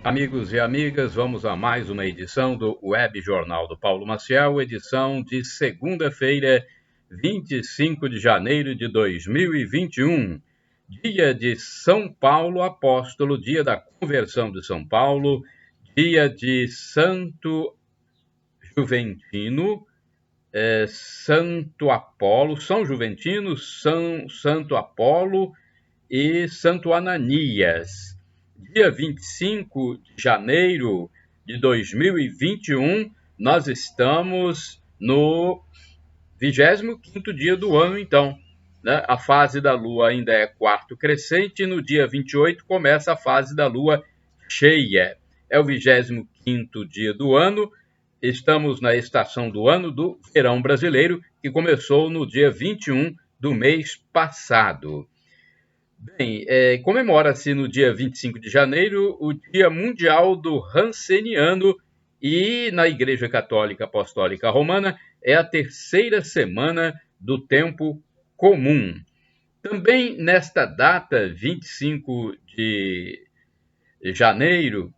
Amigos e amigas, vamos a mais uma edição do Web Jornal do Paulo Maciel, edição de segunda-feira, 25 de janeiro de 2021, dia de São Paulo Apóstolo, dia da conversão de São Paulo, dia de Santo Juventino, Santo Apolo, São Juventino, Santo Apolo e Santo Ananias. Dia 25 de janeiro de 2021, nós estamos no 25º dia do ano, então. Né? A fase da Lua ainda é quarto crescente, e no dia 28 começa a fase da Lua cheia. É o 25º dia do ano, estamos na estação do ano do verão brasileiro, que começou no dia 21 do mês passado. Bem, comemora-se no dia 25 de janeiro o Dia Mundial do Ranceniano e na Igreja Católica Apostólica Romana é a terceira semana do tempo comum. Também nesta data, 25 de janeiro,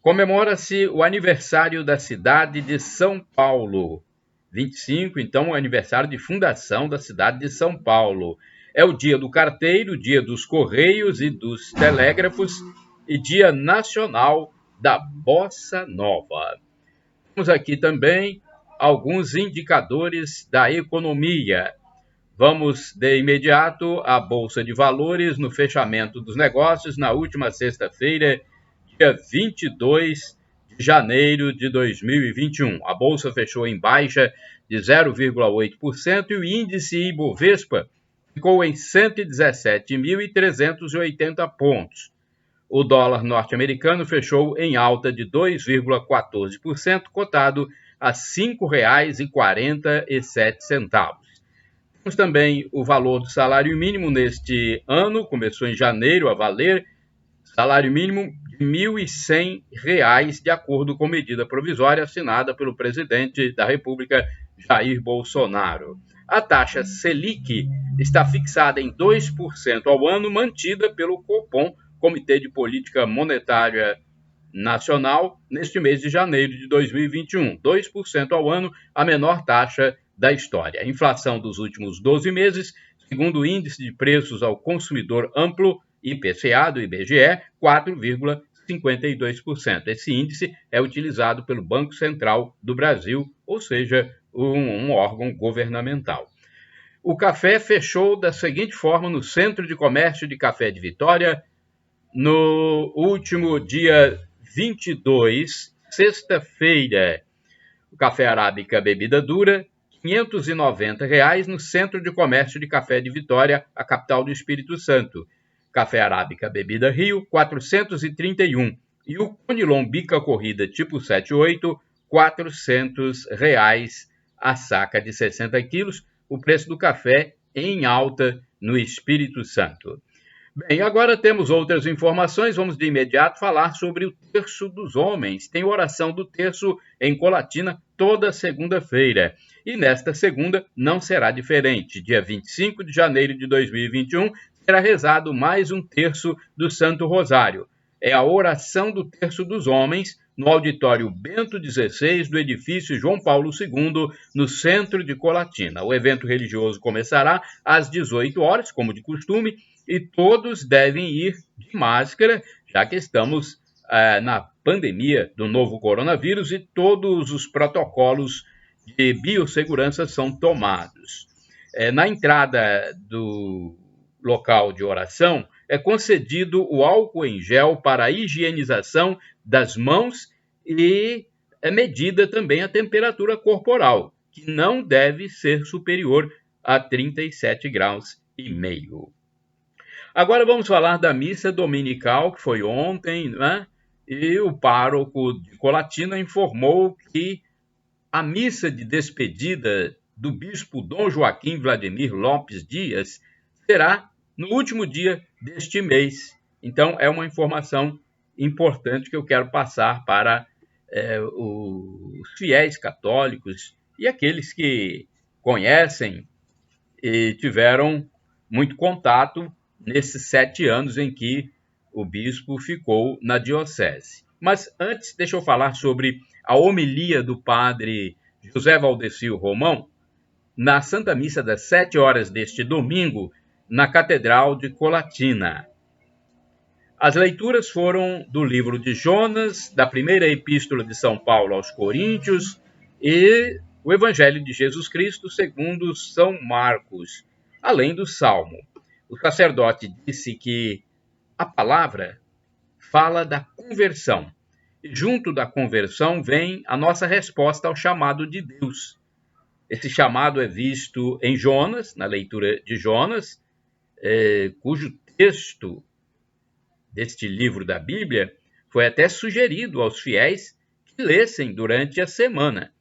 comemora-se o aniversário da cidade de São Paulo. 25, então, o aniversário de fundação da cidade de São Paulo. É o dia do carteiro, dia dos correios e dos telégrafos e dia nacional da bossa nova. Temos aqui também alguns indicadores da economia. Vamos de imediato à Bolsa de Valores no fechamento dos negócios na última sexta-feira, dia 22 de janeiro de 2021. A Bolsa fechou em baixa de 0,8% e o índice Ibovespa ficou em 117.380 pontos. O dólar norte-americano fechou em alta de 2,14%, cotado a R$ 5,47. Temos também o valor do salário mínimo neste ano, começou em janeiro a valer, salário mínimo de R$ 1.100, de acordo com medida provisória assinada pelo presidente da República, Jair Bolsonaro. A taxa Selic está fixada em 2% ao ano, mantida pelo Copom, Comitê de Política Monetária Nacional, neste mês de janeiro de 2021. 2% ao ano, a menor taxa da história. A inflação dos últimos 12 meses, segundo o Índice de Preços ao Consumidor Amplo, IPCA do IBGE, 4,52%. Esse índice é utilizado pelo Banco Central do Brasil, ou seja, um órgão governamental. O café fechou da seguinte forma no Centro de Comércio de Café de Vitória, no último dia 22, sexta-feira. O café arábica bebida dura, R$ 590 no Centro de Comércio de Café de Vitória, a capital do Espírito Santo. Café arábica bebida Rio, R$ 431. E o Conilon bica corrida tipo 78, R$ 400 a saca de 60 quilos. O preço do café em alta no Espírito Santo. Bem, agora temos outras informações, vamos de imediato falar sobre o Terço dos Homens. Tem oração do Terço em Colatina toda segunda-feira. E nesta segunda não será diferente. Dia 25 de janeiro de 2021 será rezado mais um Terço do Santo Rosário. É a oração do Terço dos Homens no auditório Bento XVI do edifício João Paulo II, no centro de Colatina. O evento religioso começará às 18 horas, como de costume, e todos devem ir de máscara, já que estamos na pandemia do novo coronavírus e todos os protocolos de biossegurança são tomados. Na entrada do local de oração, é concedido o álcool em gel para a higienização das mãos e é medida também a temperatura corporal, que não deve ser superior a 37 graus e meio. Agora vamos falar da missa dominical, que foi ontem, né? E o pároco de Colatina informou que a missa de despedida do bispo Dom Joaquim Vladimir Lopes Dias será no último dia deste mês. Então, é uma informação importante que eu quero passar para os fiéis católicos e aqueles que conhecem e tiveram muito contato nesses 7 anos em que o bispo ficou na diocese. Mas antes, deixa eu falar sobre a homilia do padre José Valdecir Romão na Santa Missa das 7 horas deste domingo, na Catedral de Colatina. As leituras foram do livro de Jonas, da primeira epístola de São Paulo aos Coríntios e o Evangelho de Jesus Cristo segundo São Marcos, além do Salmo. O sacerdote disse que a palavra fala da conversão. E junto da conversão vem a nossa resposta ao chamado de Deus. Esse chamado é visto em Jonas, na leitura de Jonas, cujo texto deste livro da Bíblia foi até sugerido aos fiéis que lessem durante a semana.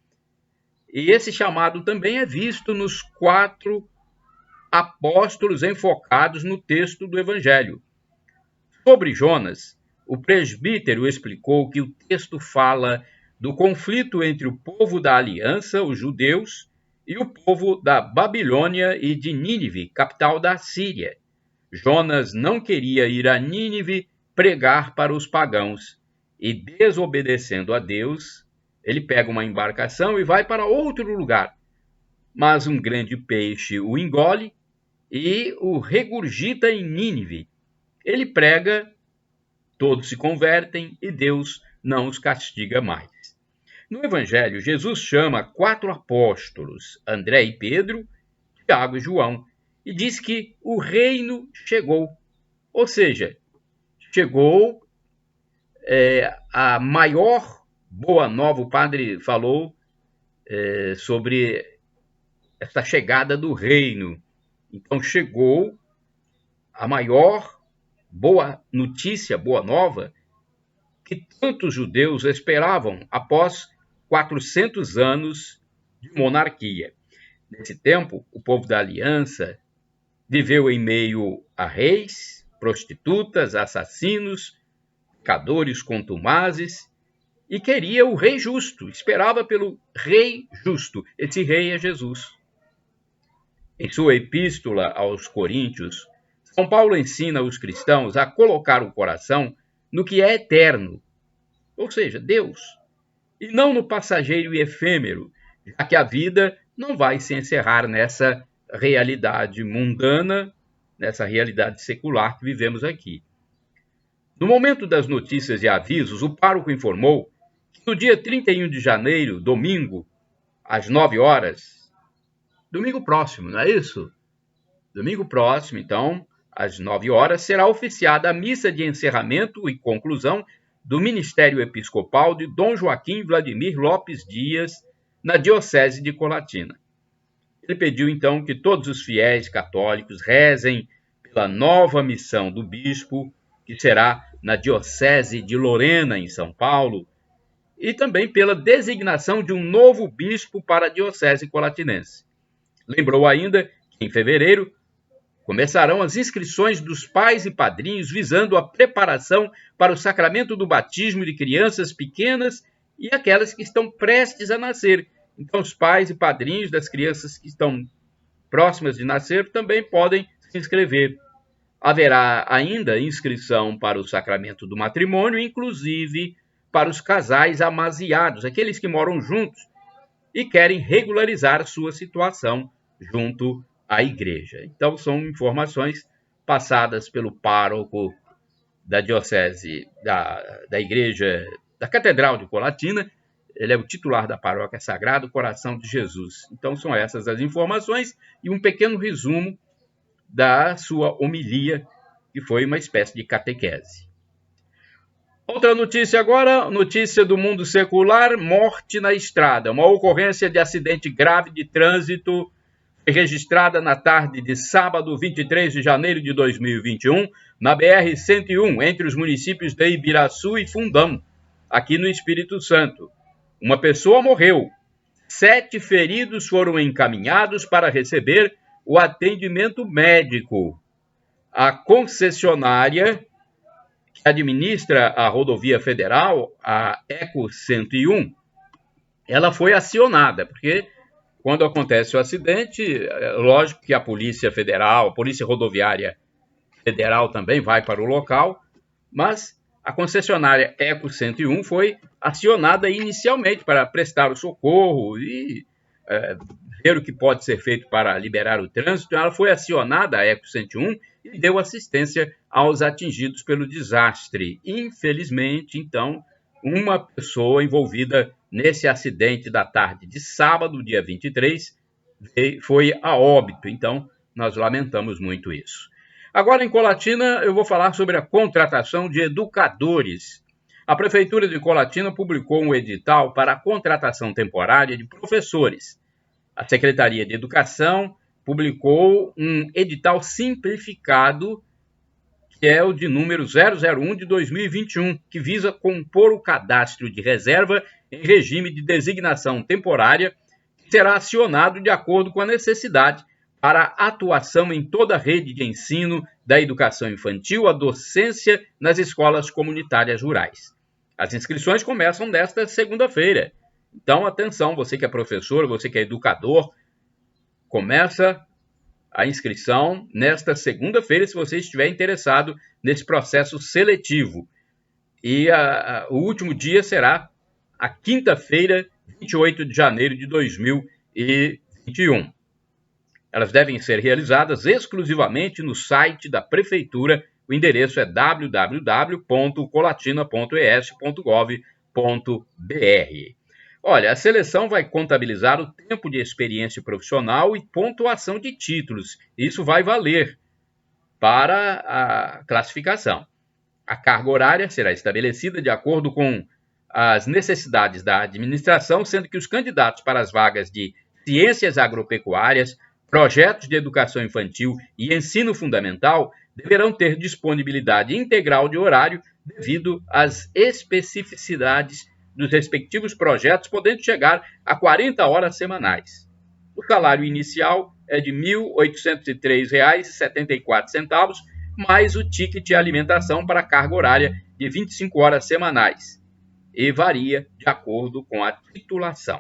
E esse chamado também é visto nos 4 apóstolos enfocados no texto do Evangelho. Sobre Jonas, o presbítero explicou que o texto fala do conflito entre o povo da aliança, os judeus, e o povo da Babilônia e de Nínive, capital da Síria. Jonas não queria ir a Nínive pregar para os pagãos e, desobedecendo a Deus, ele pega uma embarcação e vai para outro lugar. Mas um grande peixe o engole e o regurgita em Nínive. Ele prega, todos se convertem e Deus não os castiga mais. No Evangelho, Jesus chama 4 apóstolos, André e Pedro, Tiago e João, e diz que o reino chegou. Ou seja, chegou a maior boa nova. O padre falou sobre essa chegada do reino. Então chegou a maior boa notícia, boa nova, que tantos judeus esperavam após 400 anos de monarquia. Nesse tempo, o povo da aliança viveu em meio a reis, prostitutas, assassinos, pecadores contumazes, e queria o rei justo, esperava pelo rei justo. Esse rei é Jesus. Em sua epístola aos Coríntios, São Paulo ensina os cristãos a colocar o coração no que é eterno, ou seja, Deus, e não no passageiro e efêmero, já que a vida não vai se encerrar nessa realidade mundana, nessa realidade secular que vivemos aqui. No momento das notícias e avisos, o pároco informou que no dia 31 de janeiro, domingo, às 9 horas, domingo próximo, não é isso? Domingo próximo, então, às 9 horas, será oficiada a missa de encerramento e conclusão do Ministério Episcopal de Dom Joaquim Vladimir Lopes Dias, na Diocese de Colatina. Ele pediu, então, que todos os fiéis católicos rezem pela nova missão do bispo, que será na Diocese de Lorena, em São Paulo, e também pela designação de um novo bispo para a Diocese colatinense. Lembrou ainda que, em fevereiro, começarão as inscrições dos pais e padrinhos visando a preparação para o sacramento do batismo de crianças pequenas e aquelas que estão prestes a nascer. Então, os pais e padrinhos das crianças que estão próximas de nascer também podem se inscrever. Haverá ainda inscrição para o sacramento do matrimônio, inclusive para os casais amaziados, aqueles que moram juntos e querem regularizar sua situação junto à igreja. Então, são informações passadas pelo pároco da Diocese, da Igreja, da Catedral de Colatina. Ele é o titular da paróquia Sagrado Coração de Jesus. Então, são essas as informações e um pequeno resumo da sua homilia, que foi uma espécie de catequese. Outra notícia agora, notícia do mundo secular: morte na estrada. Uma ocorrência de acidente grave de trânsito foi registrada na tarde de sábado, 23 de janeiro de 2021, na BR-101, entre os municípios de Ibiraçu e Fundão, aqui no Espírito Santo. Uma pessoa morreu. 7 feridos foram encaminhados para receber o atendimento médico. A concessionária que administra a rodovia federal, a Eco 101, ela foi acionada, porque quando acontece o acidente, é lógico que a Polícia Federal, a Polícia Rodoviária Federal também vai para o local, mas a concessionária Eco 101 foi acionada inicialmente para prestar o socorro e ver o que pode ser feito para liberar o trânsito. Ela foi acionada, a Eco 101, e deu assistência aos atingidos pelo desastre. Infelizmente, então, uma pessoa envolvida nesse acidente da tarde de sábado, dia 23, foi a óbito. Então, nós lamentamos muito isso. Agora, em Colatina, eu vou falar sobre a contratação de educadores. A Prefeitura de Colatina publicou um edital para a contratação temporária de professores. A Secretaria de Educação publicou um edital simplificado, que é o de número 001 de 2021, que visa compor o cadastro de reserva em regime de designação temporária, que será acionado de acordo com a necessidade para atuação em toda a rede de ensino da educação infantil à docência nas escolas comunitárias rurais. As inscrições começam nesta segunda-feira. Então, atenção, você que é professor, você que é educador, começa a inscrição nesta segunda-feira, se você estiver interessado nesse processo seletivo. E o último dia será a quinta-feira, 28 de janeiro de 2021. Elas devem ser realizadas exclusivamente no site da Prefeitura. O endereço é www.colatina.es.gov.br. Olha, a seleção vai contabilizar o tempo de experiência profissional e pontuação de títulos. Isso vai valer para a classificação. A carga horária será estabelecida de acordo com as necessidades da administração, sendo que os candidatos para as vagas de ciências agropecuárias, projetos de educação infantil e ensino fundamental deverão ter disponibilidade integral de horário devido às especificidades dos respectivos projetos, podendo chegar a 40 horas semanais. O salário inicial é de R$ 1.803,74, mais o ticket de alimentação para carga horária de 25 horas semanais, e varia de acordo com a titulação.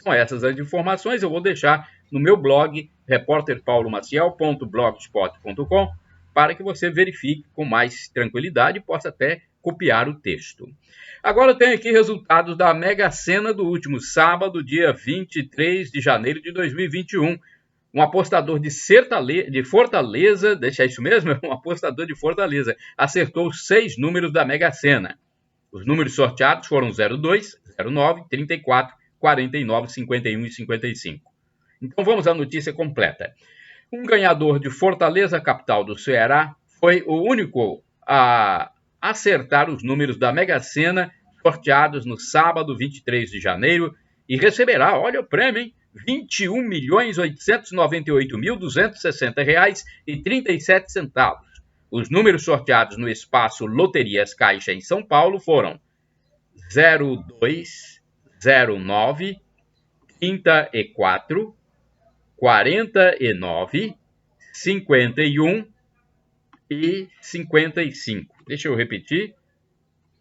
São essas as informações, eu vou deixar no meu blog, repórterpaulomaciel.blogspot.com, para que você verifique com mais tranquilidade e possa até copiar o texto. Agora eu tenho aqui resultados da Mega Sena do último sábado, dia 23 de janeiro de 2021. Um apostador de Fortaleza, deixa isso mesmo? Um apostador de Fortaleza, acertou os 6 números da Mega Sena. Os números sorteados foram 02, 09, 34, 49, 51 e 55. Então vamos à notícia completa. Um ganhador de Fortaleza, capital do Ceará, foi o único a acertar os números da Mega Sena sorteados no sábado 23 de janeiro e receberá, olha o prêmio, hein? R$ 21.898.260,37. Os números sorteados no espaço Loterias Caixa em São Paulo foram 02, 09, 34, 49, 51 e 55. Deixa eu repetir,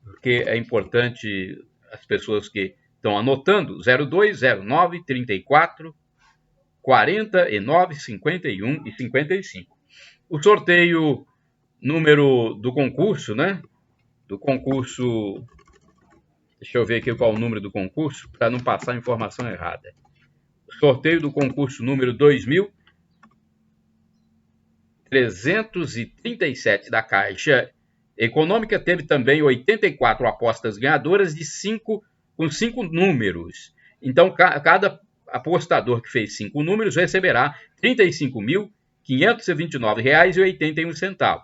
porque é importante as pessoas que estão anotando. 02, 09, 34, 49, 51 e 55. O sorteio número do concurso, né? Do concurso... Deixa eu ver aqui qual é o número do concurso, para não passar a informação errada. O sorteio do concurso número 2.337 da Caixa Econômica teve também 84 apostas ganhadoras com 5 números. Então, cada apostador que fez 5 números receberá R$ 35.529,81.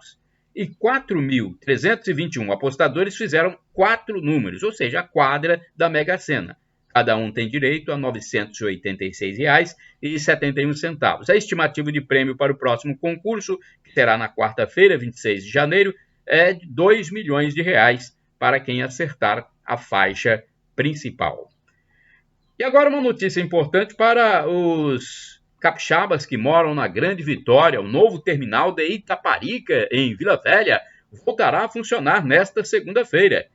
E 4.321 apostadores fizeram 4 números, ou seja, a quadra da Mega Sena. Cada um tem direito a R$ 986,71. A estimativa de prêmio para o próximo concurso, que será na quarta-feira, 26 de janeiro, é de R$ 2 milhões para quem acertar a faixa principal. E agora uma notícia importante para os capixabas que moram na Grande Vitória. O novo terminal de Itaparica, em Vila Velha, voltará a funcionar nesta segunda-feira.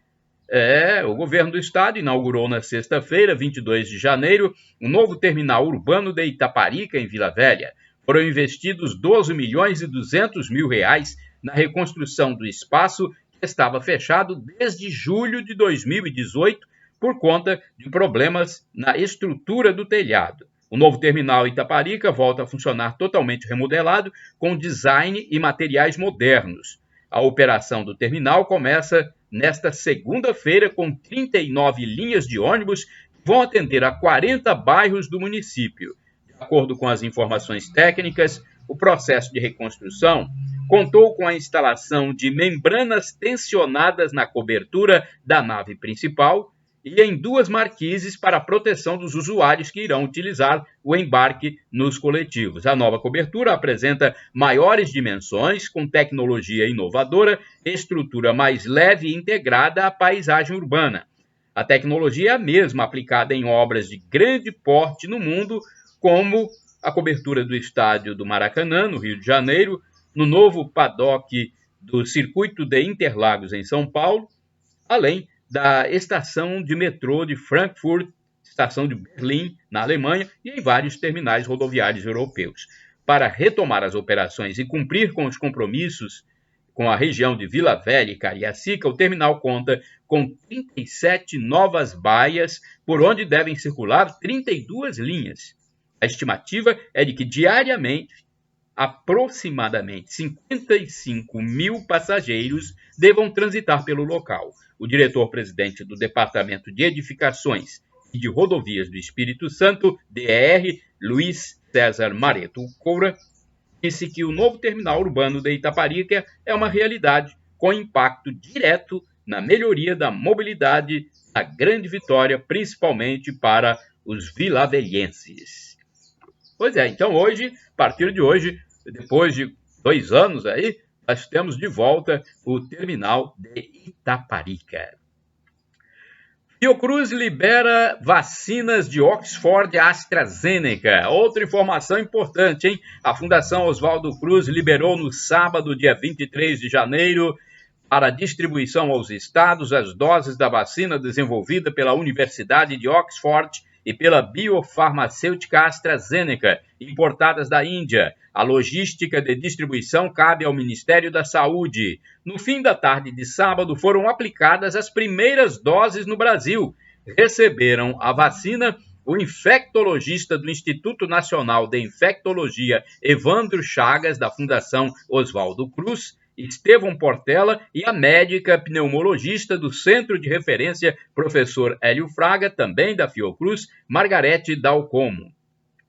O governo do estado inaugurou na sexta-feira, 22 de janeiro, um novo terminal urbano de Itaparica, em Vila Velha. Foram investidos R$ 12.200.000 na reconstrução do espaço, que estava fechado desde julho de 2018 por conta de problemas na estrutura do telhado. O novo terminal Itaparica volta a funcionar totalmente remodelado, com design e materiais modernos. A operação do terminal começa nesta segunda-feira com 39 linhas de ônibus que vão atender a 40 bairros do município. De acordo com as informações técnicas, o processo de reconstrução contou com a instalação de membranas tensionadas na cobertura da nave principal e em 2 marquises para a proteção dos usuários que irão utilizar o embarque nos coletivos. A nova cobertura apresenta maiores dimensões, com tecnologia inovadora, estrutura mais leve e integrada à paisagem urbana. A tecnologia é a mesma aplicada em obras de grande porte no mundo, como a cobertura do estádio do Maracanã, no Rio de Janeiro, no novo paddock do Circuito de Interlagos, em São Paulo, além da estação de metrô de Frankfurt, estação de Berlim, na Alemanha, e em vários terminais rodoviários europeus. Para retomar as operações e cumprir com os compromissos com a região de Vila Velha e Cariacica, o terminal conta com 37 novas baias, por onde devem circular 32 linhas. A estimativa é de que diariamente aproximadamente 55 mil passageiros devam transitar pelo local. O diretor-presidente do Departamento de Edificações e de Rodovias do Espírito Santo, DER, Luiz César Mareto Coura, disse que o novo terminal urbano de Itaparica é uma realidade com impacto direto na melhoria da mobilidade da Grande Vitória, principalmente para os vilavelhenses. Pois é, então hoje, a partir de hoje, depois de 2 anos aí, nós temos de volta o terminal de Itaparica. Fiocruz libera vacinas de Oxford e AstraZeneca. Outra informação importante, hein? A Fundação Oswaldo Cruz liberou no sábado, dia 23 de janeiro, para distribuição aos estados as doses da vacina desenvolvida pela Universidade de Oxford e pela biofarmacêutica AstraZeneca, importadas da Índia. A logística de distribuição cabe ao Ministério da Saúde. No fim da tarde de sábado, foram aplicadas as primeiras doses no Brasil. Receberam a vacina o infectologista do Instituto Nacional de Infectologia, Evandro Chagas, da Fundação Oswaldo Cruz, Estevão Portela, e a médica pneumologista do Centro de Referência, professor Hélio Fraga, também da Fiocruz, Margarete Dalcomo.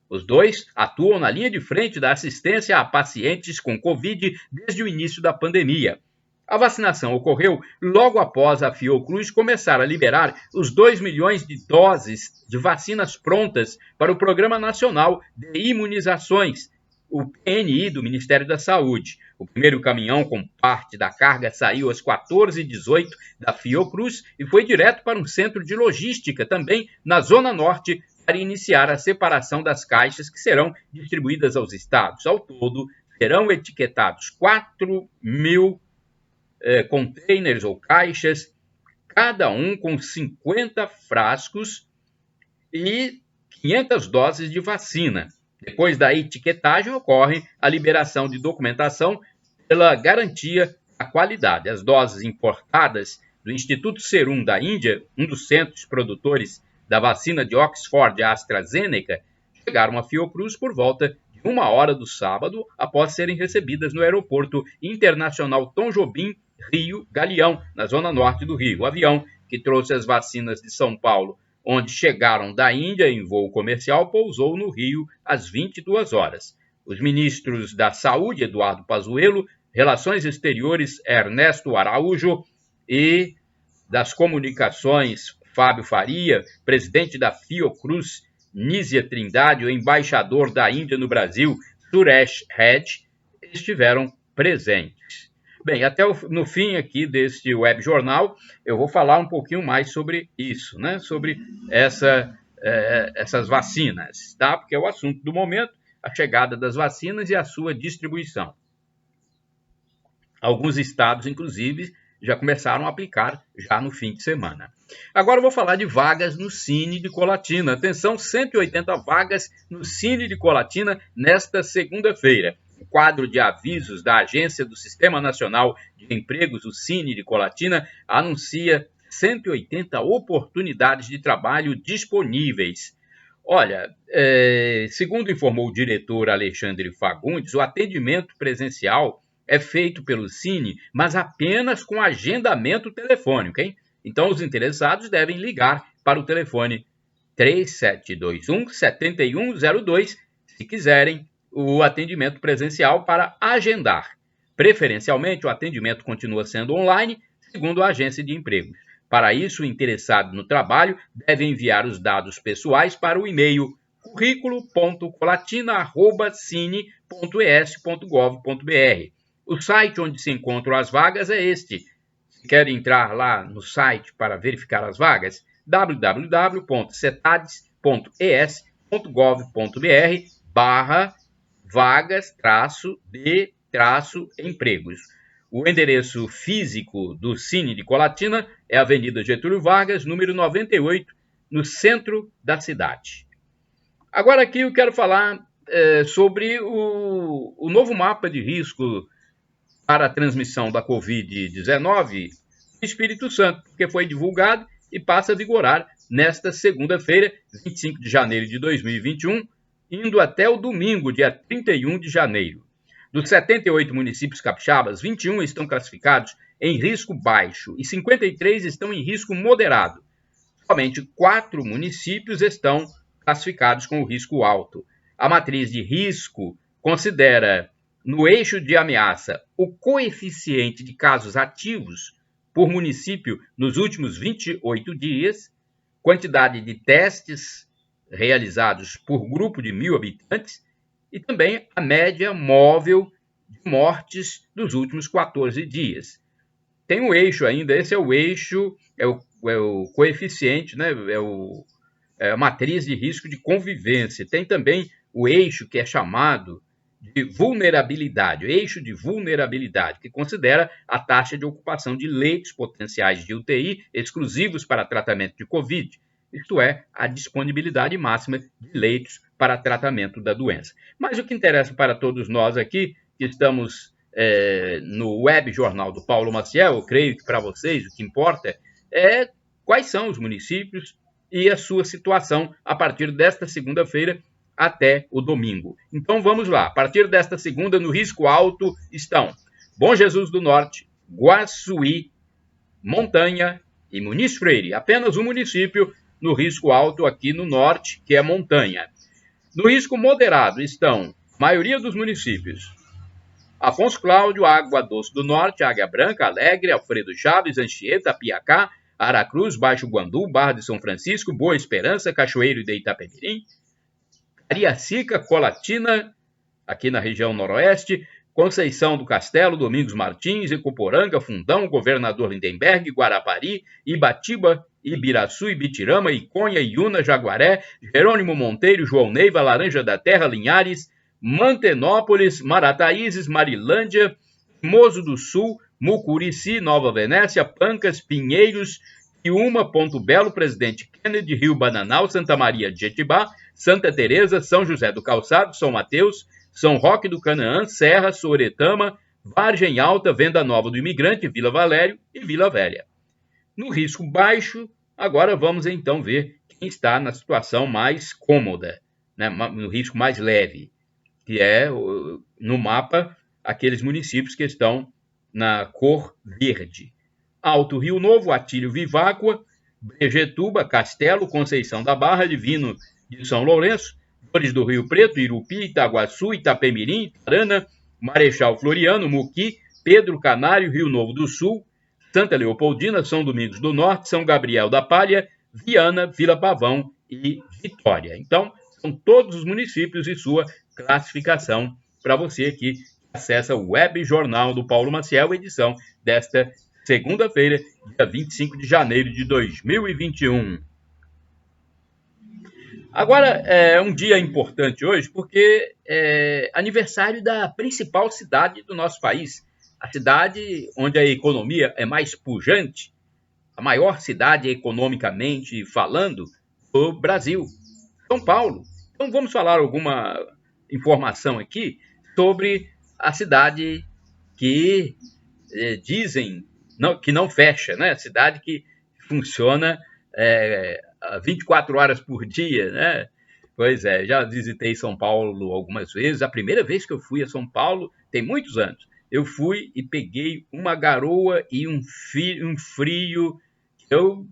Os dois atuam na linha de frente da assistência a pacientes com Covid desde o início da pandemia. A vacinação ocorreu logo após a Fiocruz começar a liberar os 2 milhões de doses de vacinas prontas para o Programa Nacional de Imunizações, o PNI do Ministério da Saúde. O primeiro caminhão com parte da carga saiu às 14h18 da Fiocruz e foi direto para um centro de logística, também na Zona Norte, para iniciar a separação das caixas que serão distribuídas aos estados. Ao todo, serão etiquetados 4.000 containers ou caixas, cada um com 50 frascos e 500 doses de vacina. Depois da etiquetagem, ocorre a liberação de documentação pela garantia da qualidade. As doses importadas do Instituto Serum da Índia, um dos centros produtores da vacina de Oxford e AstraZeneca, chegaram a Fiocruz por volta de 1h do sábado, após serem recebidas no Aeroporto Internacional Tom Jobim, Rio Galeão, na zona norte do Rio. O avião que trouxe as vacinas de São Paulo, onde chegaram da Índia em voo comercial, pousou no Rio às 22 horas. Os ministros da Saúde, Eduardo Pazuello, Relações Exteriores, Ernesto Araújo, e das Comunicações, Fábio Faria, presidente da Fiocruz, Nízia Trindade, o embaixador da Índia no Brasil, Suresh Reddy, estiveram presentes. Bem, até no fim aqui deste web jornal, eu vou falar um pouquinho mais sobre isso, né? Sobre essas vacinas, tá? Porque é o assunto do momento, a chegada das vacinas e a sua distribuição. Alguns estados, inclusive, já começaram a aplicar já no fim de semana. Agora eu vou falar de vagas no Cine de Colatina. Atenção, 180 vagas no Cine de Colatina nesta segunda-feira. O quadro de avisos da Agência do Sistema Nacional de Empregos, o Cine de Colatina, anuncia 180 oportunidades de trabalho disponíveis. Olha, segundo informou o diretor Alexandre Fagundes, o atendimento presencial é feito pelo Cine, mas apenas com agendamento telefônico, hein? Então, os interessados devem ligar para o telefone 3721-7102, se quiserem o atendimento presencial para agendar. Preferencialmente, o atendimento continua sendo online, segundo a agência de empregos. Para isso, o interessado no trabalho deve enviar os dados pessoais para o e-mail currículo.colatina@cine.es.gov.br. O site onde se encontram as vagas é este. Se quer entrar lá no site para verificar as vagas, www.cetades.es.gov.br/vagas-de-empregos. O endereço físico do Cine de Colatina é a Avenida Getúlio Vargas, número 98, no centro da cidade. Agora aqui eu quero falar sobre o novo mapa de risco para a transmissão da Covid-19 no Espírito Santo, que foi divulgado e passa a vigorar nesta segunda-feira, 25 de janeiro de 2021, indo até o domingo, dia 31 de janeiro. Dos 78 municípios capixabas, 21 estão classificados em risco baixo e 53 estão em risco moderado. Somente 4 municípios estão classificados com o risco alto. A matriz de risco considera, no eixo de ameaça, o coeficiente de casos ativos por município nos últimos 28 dias, quantidade de testes realizados por grupo de 1.000 habitantes e também a média móvel de mortes dos últimos 14 dias. Tem um eixo ainda, esse é o eixo, é o coeficiente, né? É a matriz de risco de convivência. Tem também o eixo que é chamado de vulnerabilidade, o eixo de vulnerabilidade, que considera a taxa de ocupação de leitos potenciais de UTI exclusivos para tratamento de Covid, isto é, a disponibilidade máxima de leitos para tratamento da doença. Mas o que interessa para todos nós aqui, que estamos no web jornal do Paulo Maciel, eu creio que para vocês o que importa é quais são os municípios e a sua situação a partir desta segunda-feira até o domingo. Então vamos lá. A partir desta segunda, no risco alto estão Bom Jesus do Norte, Guaçuí, Montanha e Muniz Freire. Apenas um município no risco alto aqui no norte, que é Montanha. No risco moderado estão a maioria dos municípios: Afonso Cláudio, Água Doce do Norte, Águia Branca, Alegre, Alfredo Chaves, Anchieta, Piacá, Aracruz, Baixo Guandu, Barra de São Francisco, Boa Esperança, Cachoeiro de Itapemirim, Cariacica, Colatina, aqui na região noroeste, Conceição do Castelo, Domingos Martins, Ecoporanga, Fundão, Governador Lindenberg, Guarapari, Ibatiba, Ibiraçu, Ibitirama, Iconha, Iuna, Jaguaré, Jerônimo Monteiro, João Neiva, Laranja da Terra, Linhares, Mantenópolis, Marataízes, Marilândia, Mozo do Sul, Mucurici, Nova Venécia, Pancas, Pinheiros, Piúma, Ponto Belo, Presidente Kennedy, Rio Bananal, Santa Maria de Jetibá, Santa Teresa, São José do Calçado, São Mateus, São Roque do Canaã, Serra, Soretama, Vargem Alta, Venda Nova do Imigrante, Vila Valério e Vila Velha. No risco baixo, agora vamos então ver quem está na situação mais cômoda, né, no risco mais leve, que é, no mapa, aqueles municípios que estão na cor verde. Alto Rio Novo, Atílio Viváqua, Brejetuba, Castelo, Conceição da Barra, Divino de São Lourenço, Flores do Rio Preto, Irupi, Itaguaçu, Itapemirim, Tarana, Marechal Floriano, Muqui, Pedro Canário, Rio Novo do Sul, Santa Leopoldina, São Domingos do Norte, São Gabriel da Palha, Viana, Vila Pavão e Vitória. Então, são todos os municípios e sua classificação para você que acessa o web jornal do Paulo Maciel, edição desta segunda-feira, dia 25 de janeiro de 2021. Agora, é um dia importante hoje porque é aniversário da principal cidade do nosso país, a cidade onde a economia é mais pujante, a maior cidade economicamente falando do Brasil, São Paulo. Então vamos falar alguma informação aqui sobre a cidade que dizem que não fecha, né? A cidade que funciona 24 horas por dia, né? Pois é, já visitei São Paulo algumas vezes. A primeira vez que eu fui a São Paulo, tem muitos anos, eu fui e peguei uma garoa e um frio que eu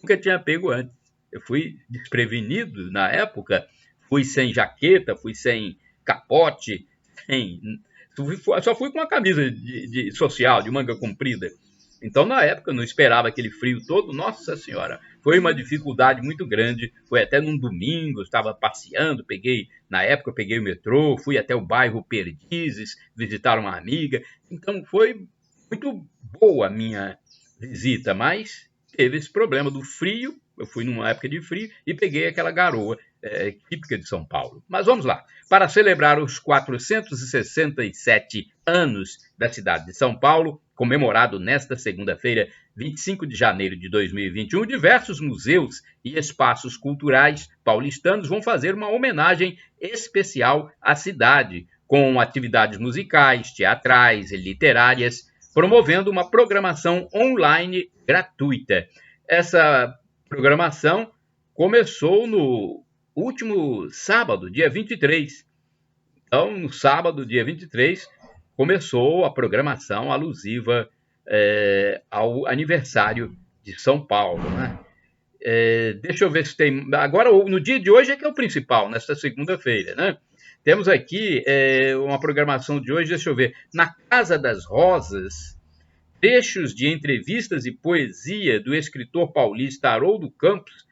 nunca tinha pego antes. Eu fui desprevenido na época, fui sem jaqueta, fui sem capote, só fui com uma camisa de social, de manga comprida. Então, na época, eu não esperava aquele frio todo. Nossa Senhora, foi uma dificuldade muito grande. Foi até num domingo, eu estava passeando, na época eu peguei o metrô, fui até o bairro Perdizes, visitar uma amiga. Então, foi muito boa a minha visita, mas teve esse problema do frio. Eu fui numa época de frio e peguei aquela garoa típica de São Paulo. Mas vamos lá. Para celebrar os 467 anos da cidade de São Paulo, comemorado nesta segunda-feira, 25 de janeiro de 2021, diversos museus e espaços culturais paulistanos vão fazer uma homenagem especial à cidade, com atividades musicais, teatrais e literárias, promovendo uma programação online gratuita. Essa programação começou no último sábado, dia 23. Então, no sábado, dia 23, começou a programação alusiva ao aniversário de São Paulo, né? Deixa eu ver se tem... Agora, no dia de hoje é que é o principal, nesta segunda-feira, né? Temos aqui uma programação de hoje, deixa eu ver. Na Casa das Rosas, trechos de entrevistas e poesia do escritor paulista Haroldo Campos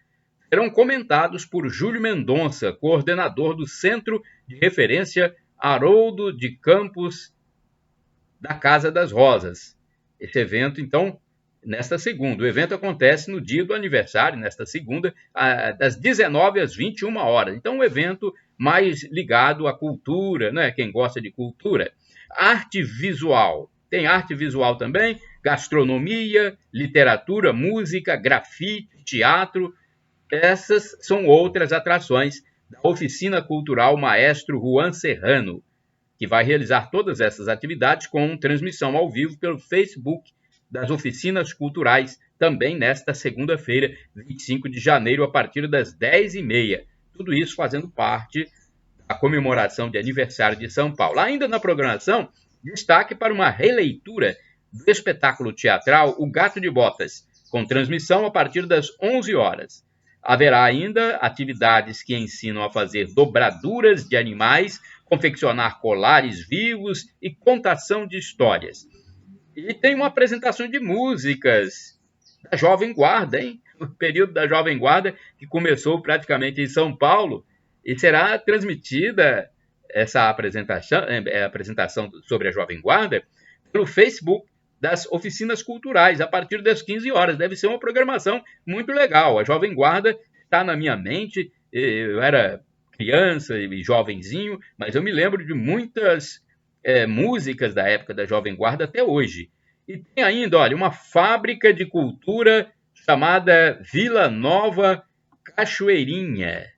serão comentados por Júlio Mendonça, coordenador do Centro de Referência Haroldo de Campos da Casa das Rosas. Esse evento, então, nesta segunda. O evento acontece no dia do aniversário, nesta segunda, das 19 às 21 horas. Então, um evento mais ligado à cultura, né? Quem gosta de cultura. Arte visual. Tem arte visual também, gastronomia, literatura, música, grafite, teatro. Essas são outras atrações da Oficina Cultural Maestro Juan Serrano, que vai realizar todas essas atividades com transmissão ao vivo pelo Facebook das Oficinas Culturais, também nesta segunda-feira, 25 de janeiro, a partir das 10h30. Tudo isso fazendo parte da comemoração de aniversário de São Paulo. Ainda na programação, destaque para uma releitura do espetáculo teatral O Gato de Botas, com transmissão a partir das 11 horas. Haverá ainda atividades que ensinam a fazer dobraduras de animais, confeccionar colares vivos e contação de histórias. E tem uma apresentação de músicas da Jovem Guarda, hein? O período da Jovem Guarda, que começou praticamente em São Paulo, e será transmitida essa apresentação sobre a Jovem Guarda pelo Facebook das Oficinas Culturais, a partir das 15 horas. Deve ser uma programação muito legal. A Jovem Guarda está na minha mente. Eu era criança e jovenzinho, mas eu me lembro de muitas músicas da época da Jovem Guarda até hoje. E tem ainda, olha, uma fábrica de cultura chamada Vila Nova Cachoeirinha.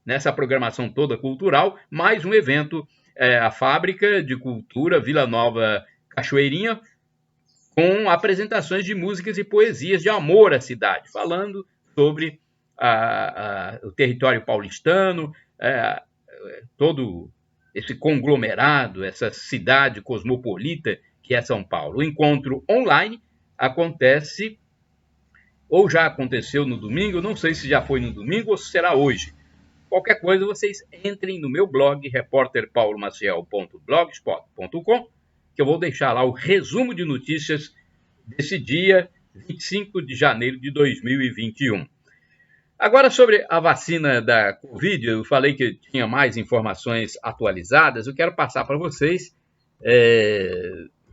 Nessa programação toda cultural, mais um evento, a Fábrica de Cultura Vila Nova Cachoeirinha, com apresentações de músicas e poesias de amor à cidade, falando sobre o território paulistano, todo esse conglomerado, essa cidade cosmopolita que é São Paulo. O encontro online acontece, ou já aconteceu no domingo, não sei se já foi no domingo ou se será hoje. Qualquer coisa, vocês entrem no meu blog, repórterpaulomaciel.blogspot.com, que eu vou deixar lá o resumo de notícias desse dia 25 de janeiro de 2021. Agora, sobre a vacina da Covid, eu falei que tinha mais informações atualizadas. Eu quero passar para vocês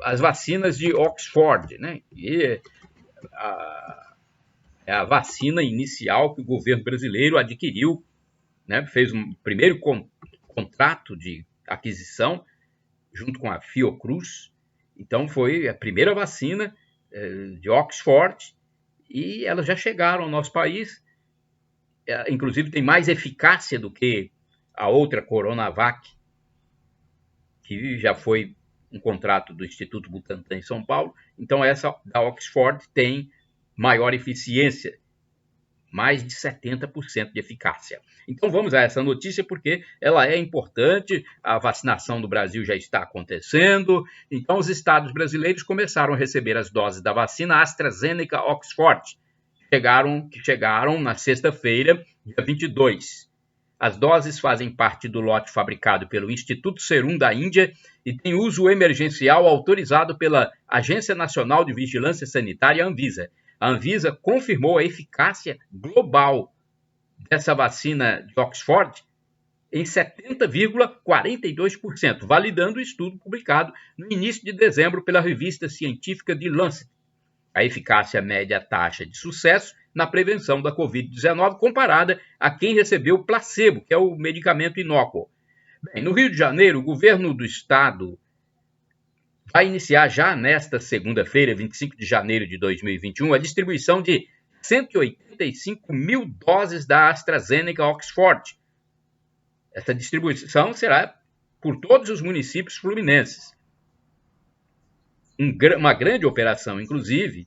as vacinas de Oxford, né? E a vacina inicial que o governo brasileiro adquiriu, né? Fez um primeiro contrato de aquisição junto com a Fiocruz. Então, foi a primeira vacina de Oxford e elas já chegaram ao nosso país. Inclusive, tem mais eficácia do que a outra Coronavac. que já foi um contrato do Instituto Butantan em São Paulo. Então, essa da Oxford tem maior eficiência, mais de 70% de eficácia. Então vamos a essa notícia porque ela é importante, a vacinação do Brasil já está acontecendo, então os estados brasileiros começaram a receber as doses da vacina AstraZeneca Oxford, que chegaram na sexta-feira, dia 22. As doses fazem parte do lote fabricado pelo Instituto Serum da Índia e tem uso emergencial autorizado pela Agência Nacional de Vigilância Sanitária, Anvisa. A Anvisa confirmou a eficácia global dessa vacina de Oxford em 70,42%, validando o estudo publicado no início de dezembro pela revista científica The Lancet. A eficácia média taxa de sucesso na prevenção da Covid-19 comparada a quem recebeu placebo, que é o medicamento inócuo. Bem, no Rio de Janeiro, o governo do estado vai iniciar já nesta segunda-feira, 25 de janeiro de 2021, a distribuição de 185 mil doses da AstraZeneca Oxford. Essa distribuição será por todos os municípios fluminenses. Uma grande operação, inclusive,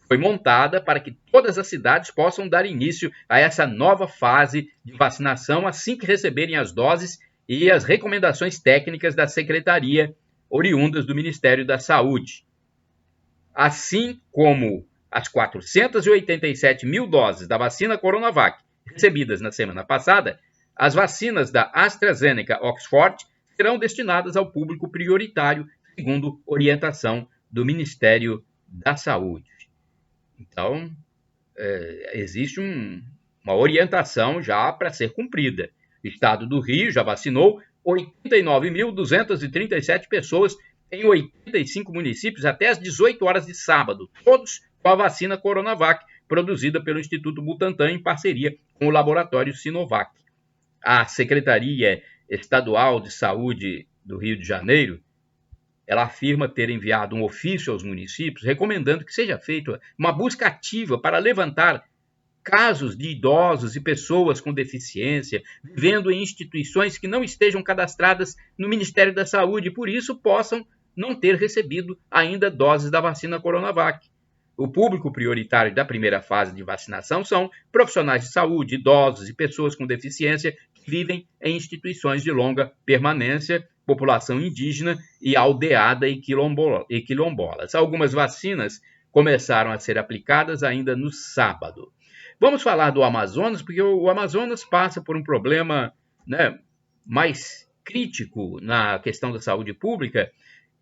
foi montada para que todas as cidades possam dar início a essa nova fase de vacinação assim que receberem as doses e as recomendações técnicas da Secretaria oriundas do Ministério da Saúde. Assim como as 487 mil doses da vacina Coronavac recebidas na semana passada, as vacinas da AstraZeneca Oxford serão destinadas ao público prioritário, segundo orientação do Ministério da Saúde. Então, existe uma orientação já para ser cumprida. O estado do Rio já vacinou 89.237 pessoas em 85 municípios até às 18 horas de sábado, todos com a vacina Coronavac, produzida pelo Instituto Butantan em parceria com o laboratório Sinovac. A Secretaria Estadual de Saúde do Rio de Janeiro, ela afirma ter enviado um ofício aos municípios recomendando que seja feita uma busca ativa para levantar casos de idosos e pessoas com deficiência vivendo em instituições que não estejam cadastradas no Ministério da Saúde e, por isso, possam não ter recebido ainda doses da vacina Coronavac. O público prioritário da primeira fase de vacinação são profissionais de saúde, idosos e pessoas com deficiência que vivem em instituições de longa permanência, população indígena e aldeada e quilombolas. Algumas vacinas começaram a ser aplicadas ainda no sábado. Vamos falar do Amazonas, porque o Amazonas passa por um problema, mais crítico na questão da saúde pública.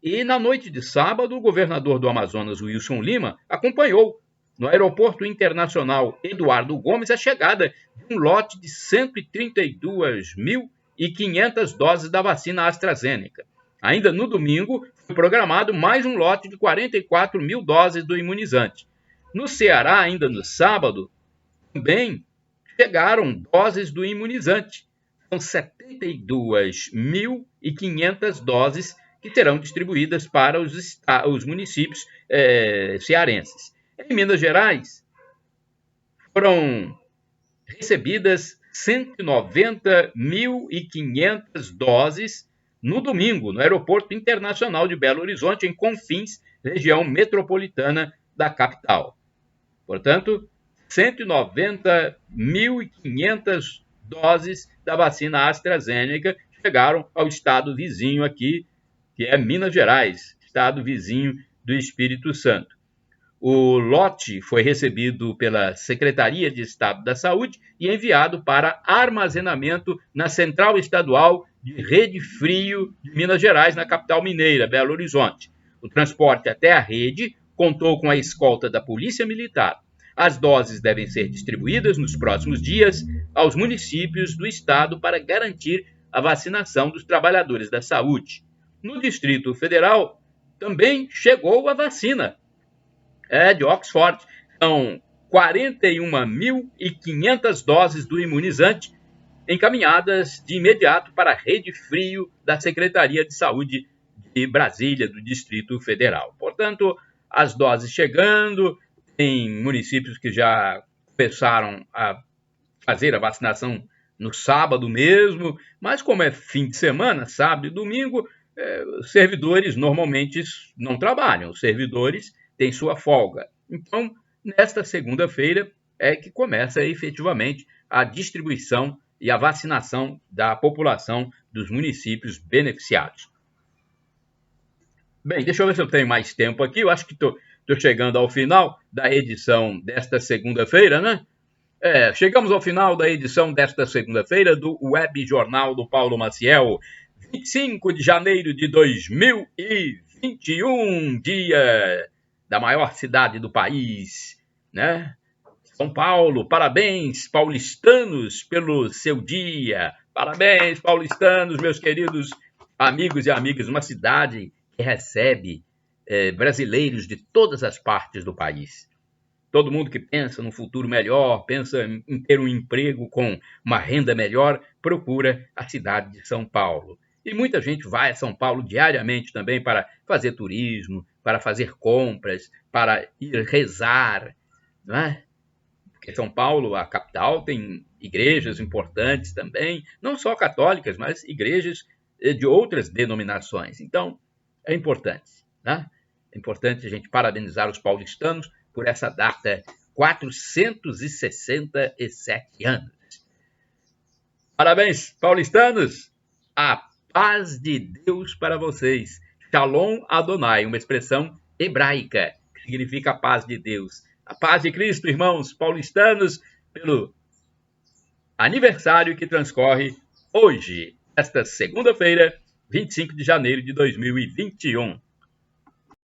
E na noite de sábado, o governador do Amazonas, Wilson Lima, acompanhou no Aeroporto Internacional Eduardo Gomes a chegada de um lote de 132.500 doses da vacina AstraZeneca. Ainda no domingo, foi programado mais um lote de 44 mil doses do imunizante. No Ceará, ainda no sábado, também chegaram doses do imunizante. São 72.500 doses que serão distribuídas para os municípios cearenses. Em Minas Gerais, foram recebidas 190.500 doses no domingo, no Aeroporto Internacional de Belo Horizonte, em Confins, região metropolitana da capital. Portanto, 190.500 doses da vacina AstraZeneca chegaram ao estado vizinho aqui, que é Minas Gerais, estado vizinho do Espírito Santo. O lote foi recebido pela Secretaria de Estado da Saúde e enviado para armazenamento na Central Estadual de Rede Frio de Minas Gerais, na capital mineira, Belo Horizonte. O transporte até a rede contou com a escolta da Polícia Militar. As doses devem ser distribuídas nos próximos dias aos municípios do estado para garantir a vacinação dos trabalhadores da saúde. No Distrito Federal também chegou a vacina de Oxford. São 41.500 doses do imunizante encaminhadas de imediato para a Rede Frio da Secretaria de Saúde de Brasília, do Distrito Federal. Portanto, as doses chegando, tem municípios que já começaram a fazer a vacinação no sábado mesmo, mas como é fim de semana, sábado e domingo, os servidores normalmente não trabalham, os servidores têm sua folga. Então, nesta segunda-feira é que começa efetivamente a distribuição e a vacinação da população dos municípios beneficiados. Bem, deixa eu ver se eu tenho mais tempo aqui. Eu acho que estou chegando ao final da edição desta segunda-feira, né? Chegamos ao final da edição desta segunda-feira do Web Jornal do Paulo Maciel, 25 de janeiro de 2021, dia da maior cidade do país, né? São Paulo, parabéns, paulistanos, pelo seu dia. Parabéns, paulistanos, meus queridos amigos e amigas. Uma cidade que recebe brasileiros de todas as partes do país. Todo mundo que pensa num futuro melhor, pensa em ter um emprego com uma renda melhor, procura a cidade de São Paulo. E muita gente vai a São Paulo diariamente também para fazer turismo, para fazer compras, para ir rezar, não é? Porque São Paulo, a capital, tem igrejas importantes também, não só católicas, mas igrejas de outras denominações. Então, é importante, né? É importante a gente parabenizar os paulistanos por essa data, 467 anos. Parabéns, paulistanos! A paz de Deus para vocês. Shalom Adonai, uma expressão hebraica, que significa a paz de Deus. A paz de Cristo, irmãos paulistanos, pelo aniversário que transcorre hoje, esta segunda-feira, 25 de janeiro de 2021.